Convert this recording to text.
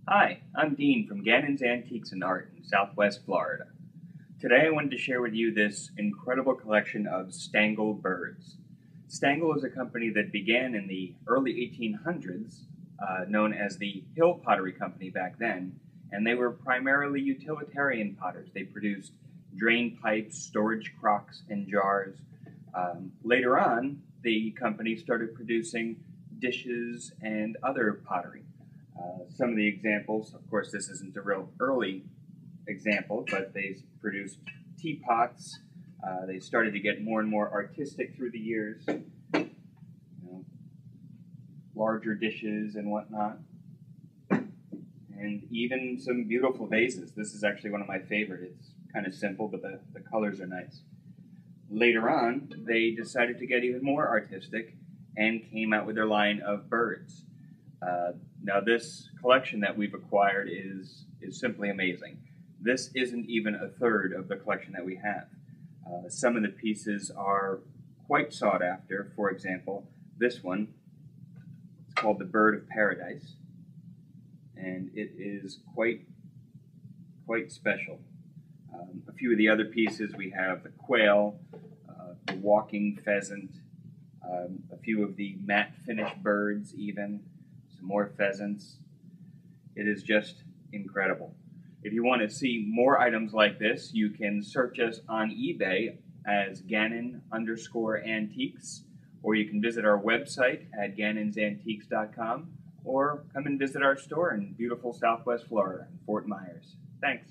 Hi, I'm Dean from Gannon's Antiques and Art in Southwest Florida. Today I wanted to share with you this incredible collection of Stangl birds. Stangl is a company that began in the early 1800s, known as the Hill Pottery Company back then, and they were primarily utilitarian potters. They produced drain pipes, storage crocks, and jars. Later on, the company started producing dishes and other pottery. Some of the examples, of course, this isn't a real early example, but they produced teapots. They started to get more and more artistic through the years, larger dishes and whatnot, and even some beautiful vases. This is actually one of my favorite. It's kind of simple, but the colors are nice. Later on, they decided to get even more artistic and came out with their line of birds. Now this collection that we've acquired is simply amazing. This isn't even a third of the collection that we have. Some of the pieces are quite sought after. For example, this one, it's called the Bird of Paradise, and it is quite special. A few of the other pieces, we have the quail, the walking pheasant, a few of the matte finish birds even, some more pheasants. It is just incredible. If you want to see more items like this, you can search us on eBay as Gannon_antiques, or you can visit our website at gannonsantiques.com, or come and visit our store in beautiful Southwest Florida in Fort Myers. Thanks.